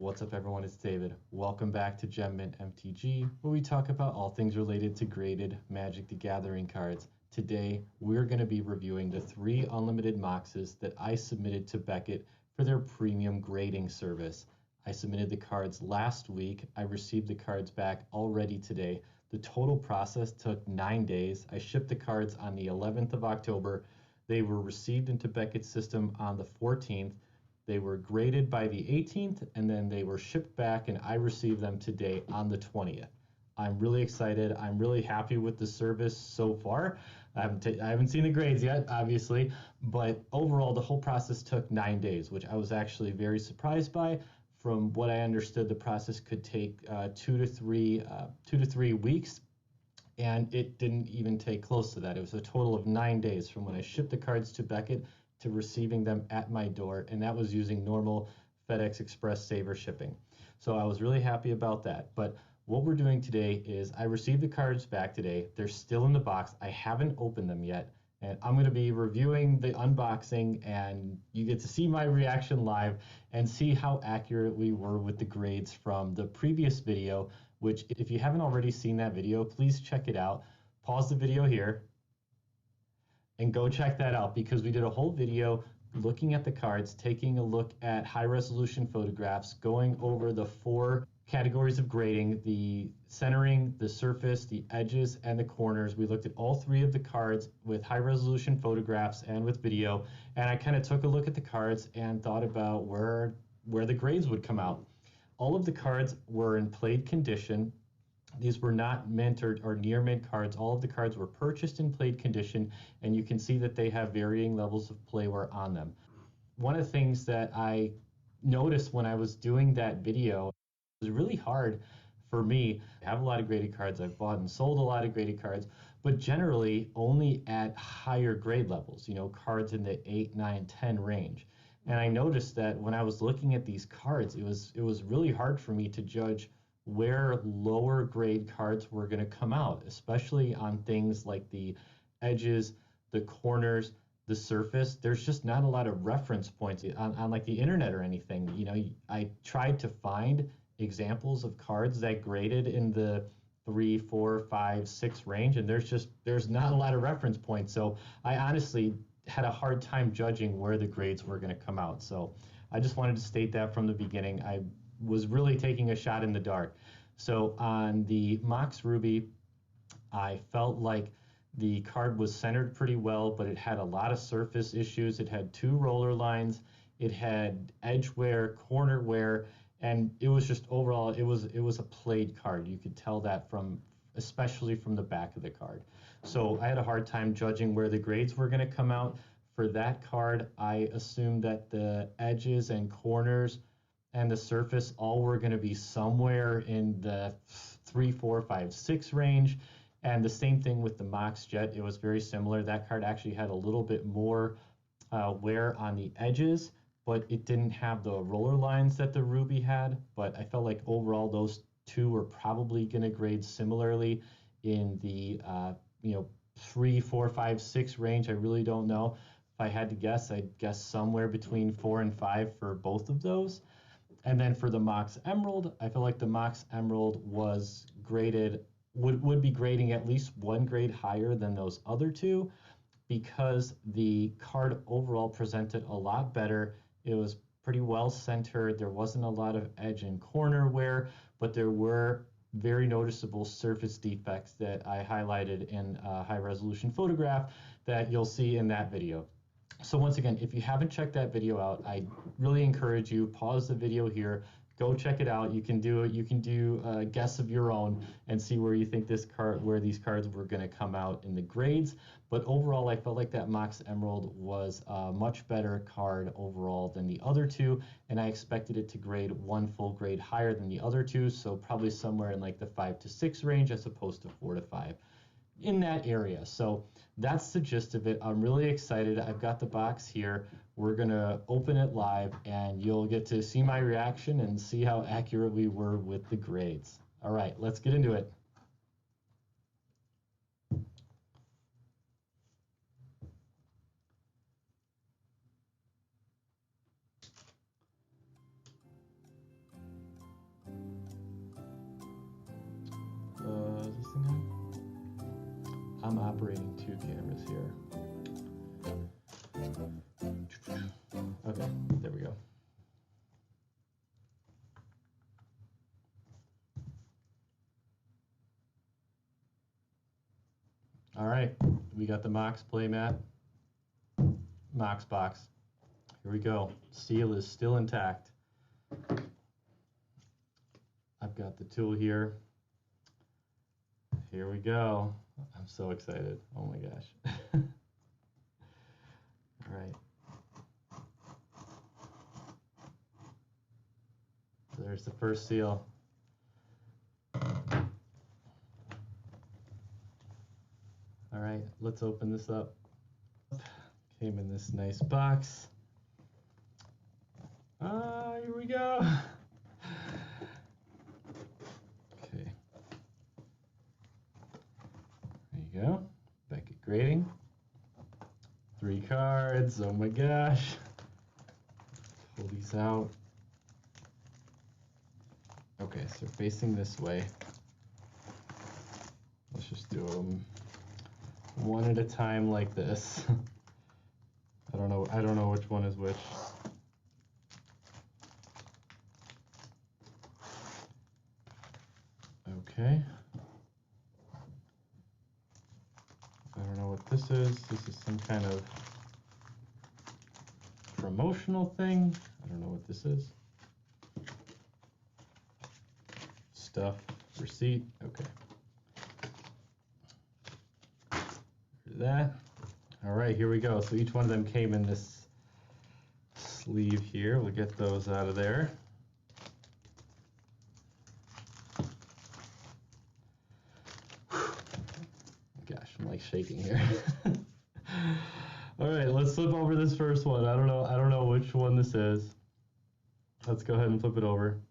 What's up, everyone? It's David. Welcome back to Gem Mint MTG, where we talk about all things related to graded Magic the Gathering cards. Today, we're going to be reviewing the 3 unlimited Moxes that I submitted to Beckett for their premium grading service. I submitted the cards last week. I received the cards back already today. The total process took 9 days. I shipped the cards on the 11th of October. They were received into Beckett's system on the 14th. They were graded by the 18th, and then they were shipped back, and I received them today on the 20th. I'm really excited. I'm really happy with the service so far. I haven't seen the grades yet, obviously, but overall, the whole process took 9 days, which I was actually very surprised by. From what I understood, the process could take 2 to 3 weeks, and it didn't even take close to that. It was a total of 9 days from when I shipped the cards to Beckett to receiving them at my door, and that was using normal FedEx Express Saver shipping. So I was really happy about that. But what we're doing today is I received the cards back today. They're still in the box. I haven't opened them yet, and I'm going to be reviewing the unboxing, and you get to see my reaction live and see how accurate we were with the grades from the previous video, which if you haven't already seen that video, please check it out. Pause the video here and go check that out, because we did a whole video looking at the cards, taking a look at high resolution photographs, going over the 4 categories of grading: the centering, the surface, the edges, and the corners. We looked at all 3 of the cards with high resolution photographs and with video, and I kind of took a look at the cards and thought about where the grades would come out. All of the cards were in played condition. These were not mint or near mint cards. All of the cards were purchased in played condition, and you can see that they have varying levels of playware on them. One of the things that I noticed when I was doing that video, it was really hard for me. I have a lot of graded cards. I've bought and sold a lot of graded cards, but generally only at higher grade levels, cards in the 8, 9, 10 range. And I noticed that when I was looking at these cards, it was really hard for me to judge where lower grade cards were going to come out, especially on things like the edges, the corners, the surface. There's just not a lot of reference points on like the internet or anything. I tried to find examples of cards that graded in the 3, 4, 5, 6 range, and there's not a lot of reference points. So I honestly had a hard time judging where the grades were going to come out. So I just wanted to state that from the beginning. I was really taking a shot in the dark. So on the Mox Ruby, I felt like the card was centered pretty well, but it had a lot of surface issues. It had 2 roller lines, it had edge wear, corner wear, and it was just overall, it was a played card. You could tell that especially from the back of the card. So I had a hard time judging where the grades were going to come out. For that card, I assumed that the edges and corners and the surface all were going to be somewhere in the 3, 4, 5, 6 range. And the same thing with the Mox Jet. It was very similar. That card actually had a little bit more wear on the edges, but it didn't have the roller lines that the Ruby had. But I felt like overall those 2 were probably going to grade similarly in the 3, 4, 5, 6 range. I really don't know. If I had to guess, I'd guess somewhere between 4 and 5 for both of those. And then for the Mox Emerald, I feel like the Mox Emerald was graded, would be grading at least 1 grade higher than those other 2, because the card overall presented a lot better. It was pretty well centered. There wasn't a lot of edge and corner wear, but there were very noticeable surface defects that I highlighted in a high resolution photograph that you'll see in that video. So once again, if you haven't checked that video out, I really encourage you, pause the video here, go check it out. You can do a guess of your own and see where you think where these cards were going to come out in the grades. But overall, I felt like that Mox Emerald was a much better card overall than the other 2, and I expected it to grade 1 full grade higher than the other 2, so probably somewhere in like the 5 to 6 range as opposed to 4 to 5. In that area. So that's the gist of it. I'm really excited. I've got the box here. We're going to open it live, and you'll get to see my reaction and see how accurate we were with the grades. All right, let's get into it. operating two cameras here. Okay, there we go. All right, we got the Mox playmat, Mox box. Here we go. Seal is still intact. I've got the tool here. Here we go. I'm so excited. Oh my gosh. All right. There's the first seal. All right, let's open this up. Came in this nice box. Here we go. Okay. There you go. Back at grading. 3 cards. Oh my gosh. Pull these out. Okay, so facing this way. Let's just do them one at a time like this. I don't know which one is which. Okay. I don't know what this is. This is some kind of promotional thing. I don't know what this is. Stuff, receipt, okay. That. All right, here we go. So each one of them came in this sleeve here. We'll get those out of there. Gosh, I'm like shaking here. All right, let's flip over this first one. I don't know which one this is. Let's go ahead and flip it over.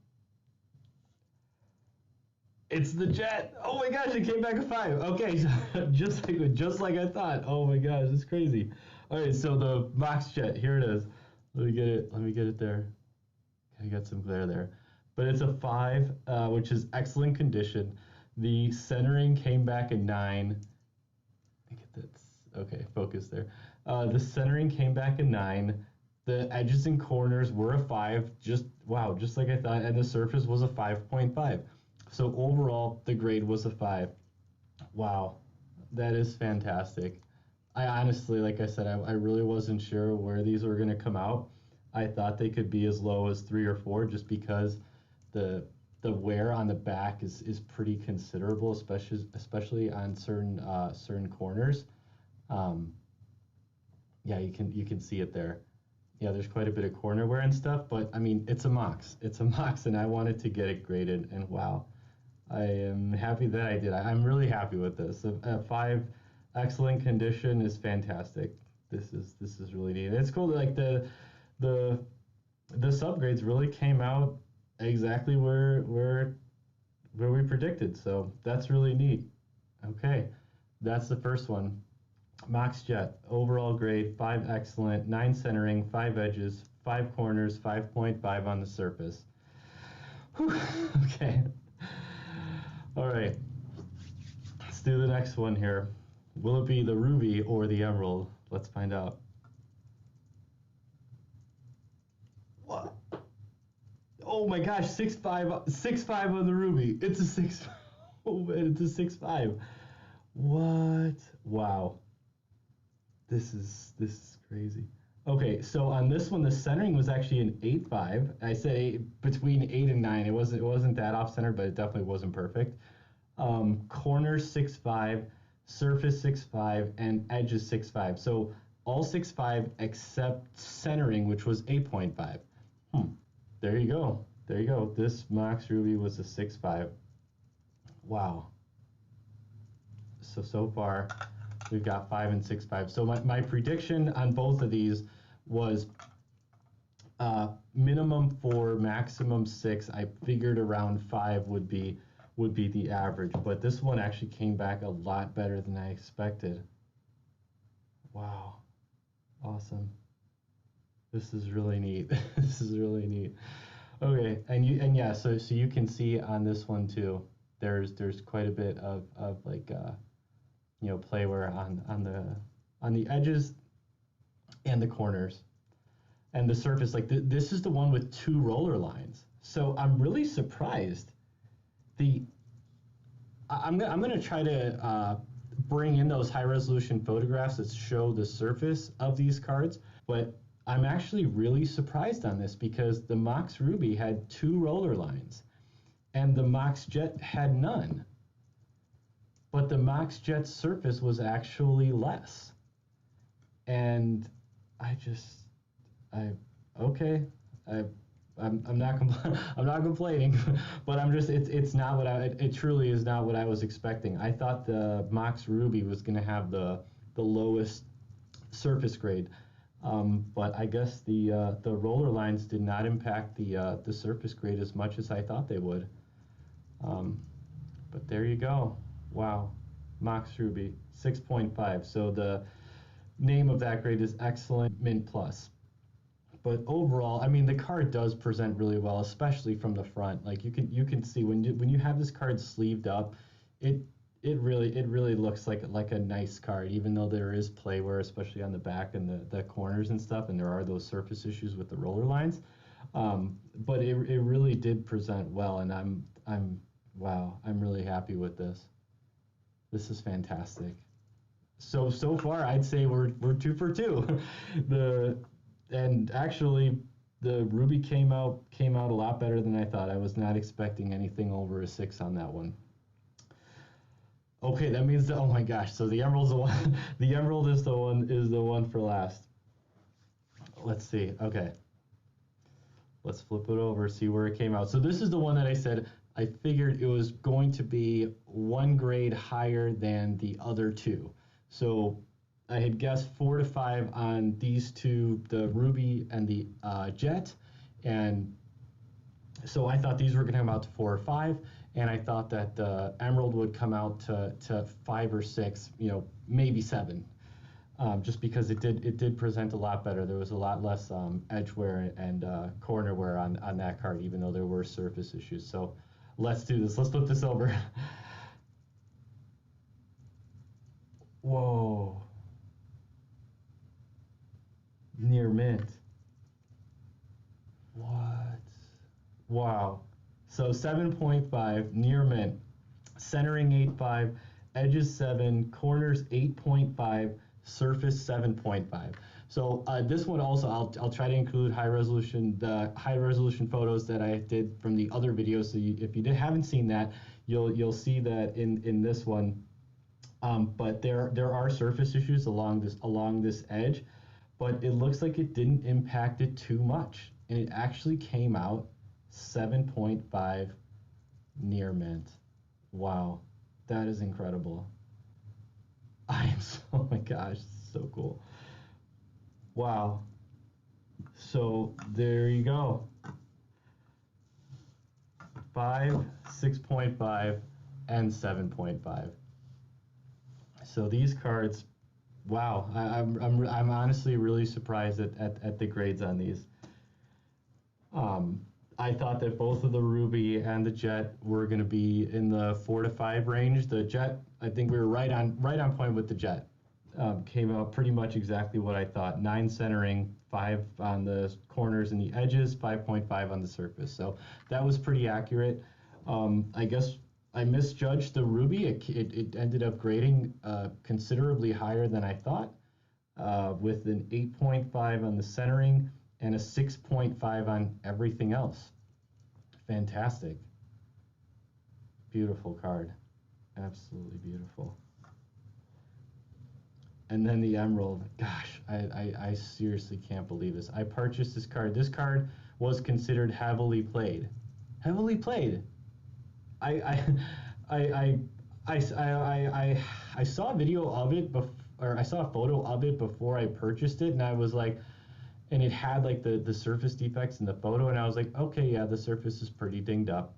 It's the jet. Oh my gosh, it came back a 5. Okay, so just like I thought. Oh my gosh, it's crazy. All right, so the Mox jet, here it is. Let me get it there. I got some glare there. But it's a 5, which is excellent condition. The centering came back a 9. I get that. Okay, focus there. The centering came back a 9. The edges and corners were a 5. Just like I thought. And the surface was a 5.5. So overall, the grade was a 5. Wow, that is fantastic. I honestly, like I said, I really wasn't sure where these were going to come out. I thought they could be as low as 3 or 4 just because the wear on the back is pretty considerable, especially on certain corners. Yeah, you can see it there. Yeah, there's quite a bit of corner wear and stuff, but I mean, it's a Mox. It's a Mox, and I wanted to get it graded, and wow. I am happy that I did. I'm really happy with this. A 5, excellent condition is fantastic. This is really neat. It's cool. Like the subgrades really came out exactly where we predicted. So that's really neat. Okay, that's the first one. Mox Jet overall grade 5 excellent, 9 centering, 5 edges, 5 corners, 5.5 on the surface. Whew. Okay. All right, let's do the next one here. Will it be the ruby or the emerald? Let's find out. What? Oh my gosh, 6.5 on the ruby. It's a 6. Oh man, it's a 6.5. What? Wow. This is crazy. Okay, so on this one, the centering was actually an 8.5. I said between 8 and 9. It wasn't that off center, but it definitely wasn't perfect. Corner 6.5, surface 6.5, and edges 6.5. So all 6.5 except centering, which was 8.5. There you go. There you go. This Mox Ruby was a 6.5. Wow. So far, we've got 5 and 6.5. So my prediction on both of these was minimum 4, maximum 6. I figured around 5 would be the average, but this one actually came back a lot better than I expected. Wow, awesome. This is really neat. This is really neat. Okay, and yeah, so you can see on this one too. There's quite a bit of like playware on the edges and the corners and the surface. Like this is the one with 2 roller lines. So I'm really surprised. I'm gonna try to bring in those high resolution photographs that show the surface of these cards, but I'm actually really surprised on this because the Mox Ruby had 2 roller lines and the Mox Jet had none. But the Mox Jet surface was actually less. And okay, I'm not I'm not complaining, but it's not what it truly is not what I was expecting. I thought the Mox Ruby was going to have the lowest surface grade, but I guess the roller lines did not impact the surface grade as much as I thought they would. But there you go. Wow, Mox Ruby 6.5. So the name of that grade is Excellent Mint Plus. But overall, I mean, the card does present really well, especially from the front. Like you can see when you have this card sleeved up, it really looks like a nice card, even though there is playware, especially on the back and the corners and stuff, and there are those surface issues with the roller lines. But it really did present well, and wow, I'm really happy with this. This is fantastic. So far, I'd say we're 2 for 2. And actually, the Ruby came out a lot better than I thought. I was not expecting anything over a 6 on that one. Okay, that means oh my gosh. So the Emerald's the one. The Emerald is the one for last. Let's see. Okay. Let's flip it over, see where it came out. So this is the one that I said I figured it was going to be 1 grade higher than the other 2. So I had guessed 4 to 5 on these 2, the Ruby and the Jet, and so I thought these were going to come out to 4 or 5, and I thought that the Emerald would come out to 5 or 6, maybe 7, just because it did present a lot better. There was a lot less edge wear and corner wear on that card, even though there were surface issues. So let's do this. Let's flip this over. Whoa. Near mint. What? Wow. So 7.5, near mint. Centering 8.5, edges 7, corners 8.5, surface 7.5. So this one also, I'll try to include the high resolution photos that I did from the other videos. So if you haven't seen that, you'll see that in this one. But there are surface issues along this edge, but it looks like it didn't impact it too much, and it actually came out 7.5 near mint. Wow, that is incredible. Oh my gosh, so cool. Wow. So there you go. 5, 6.5, and 7.5. So these cards, wow, I'm honestly really surprised at the grades on these. I thought that both of the Ruby and the Jet were going to be in the 4 to 5 range. The Jet, I think we were right on point with the Jet. Came out pretty much exactly what I thought. 9 centering, 5 on the corners and the edges, 5.5 on the surface. So that was pretty accurate. I guess I misjudged the Ruby. It ended up grading considerably higher than I thought, with an 8.5 on the centering and a 6.5 on everything else. Fantastic. Beautiful card. Absolutely beautiful. And then the Emerald. Gosh, I seriously can't believe this. I purchased this card. This card was considered heavily played. Heavily played. I saw a video of it or I saw a photo of it before I purchased it, and I was like, and it had like the surface defects in the photo, and I was like, okay, yeah, the surface is pretty dinged up.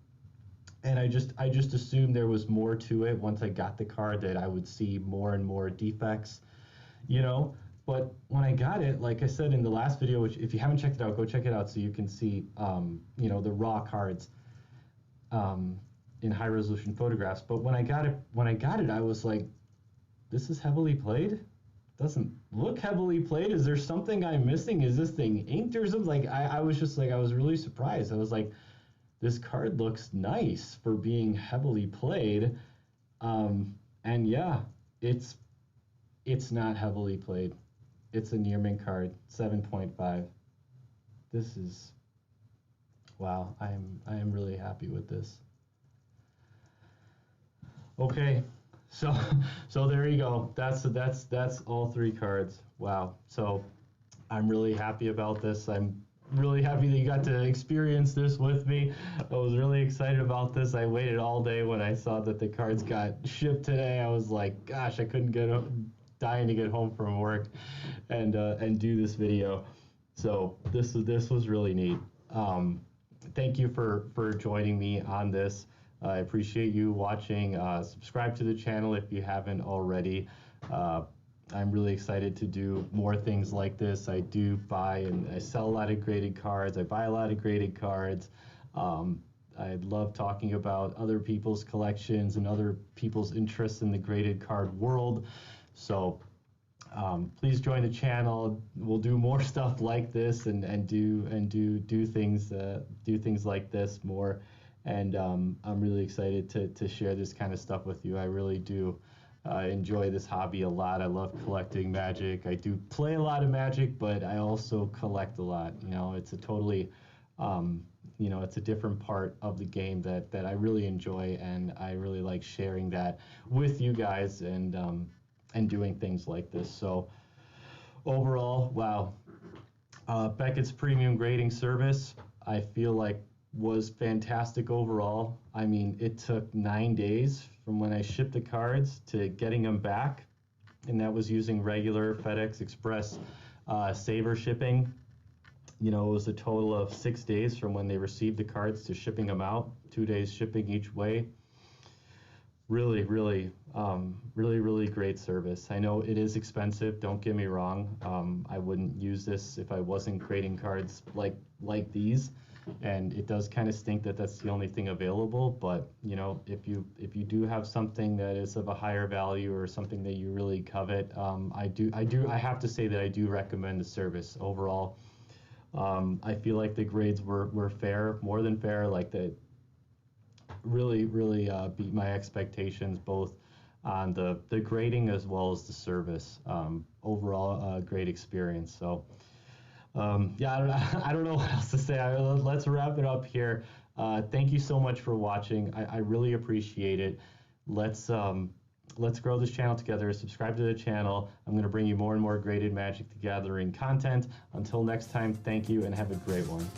And I just assumed there was more to it once I got the card, that I would see more and more defects, But when I got it, like I said in the last video, which if you haven't checked it out, go check it out so you can see, the raw cards in high resolution photographs. But when I got it, I was like, this is heavily played? Doesn't look heavily played. Is there something I'm missing? Is this thing inked or something? Like I was just like, I was really surprised. I was like, this card looks nice for being heavily played. And yeah, it's not heavily played. It's a near mint card, 7.5. This is wow. I am really happy with this. Okay, so so there you go. That's all three cards. Wow. So I'm really happy about this. I'm really happy that you got to experience this with me. I was really excited about this. I waited all day when I saw that the cards got shipped today. I was like, gosh, I couldn't get dying to get home from work and do this video. So this was really neat. Thank you for joining me on this. I appreciate you watching. Subscribe to the channel if you haven't already. I'm really excited to do more things like this. I do buy and I sell a lot of graded cards. I buy a lot of graded cards. I love talking about other people's collections and other people's interests in the graded card world. So please join the channel. We'll do more stuff like this and do things like this more. And I'm really excited to share this kind of stuff with you. I really do enjoy this hobby a lot. I love collecting Magic. I do play a lot of Magic, but I also collect a lot. You know, it's a totally, it's a different part of the game that I really enjoy, and I really like sharing that with you guys and doing things like this. So overall, wow, Beckett's premium grading service, I feel like was fantastic overall. I mean, it took 9 days from when I shipped the cards to getting them back, and that was using regular FedEx Express Saver shipping. You know, it was a total of 6 days from when they received the cards to shipping them out, 2 days shipping each way. Really, really great service. I know it is expensive, don't get me wrong. I wouldn't use this if I wasn't grading cards like these. And it does kind of stink that that's the only thing available, but you know, if you do have something that is of a higher value or something that you really covet, I have to say that I do recommend the service overall. I feel like the grades were fair, more than fair. Like that really beat my expectations, both on the grading as well as the service. Overall, great experience. So yeah, I don't know what else to say. Let's wrap it up here. Thank you so much for watching. I really appreciate it. Let's grow this channel together. Subscribe to the channel. I'm going to bring you more and more graded Magic the Gathering content. Until next time, thank you and have a great one.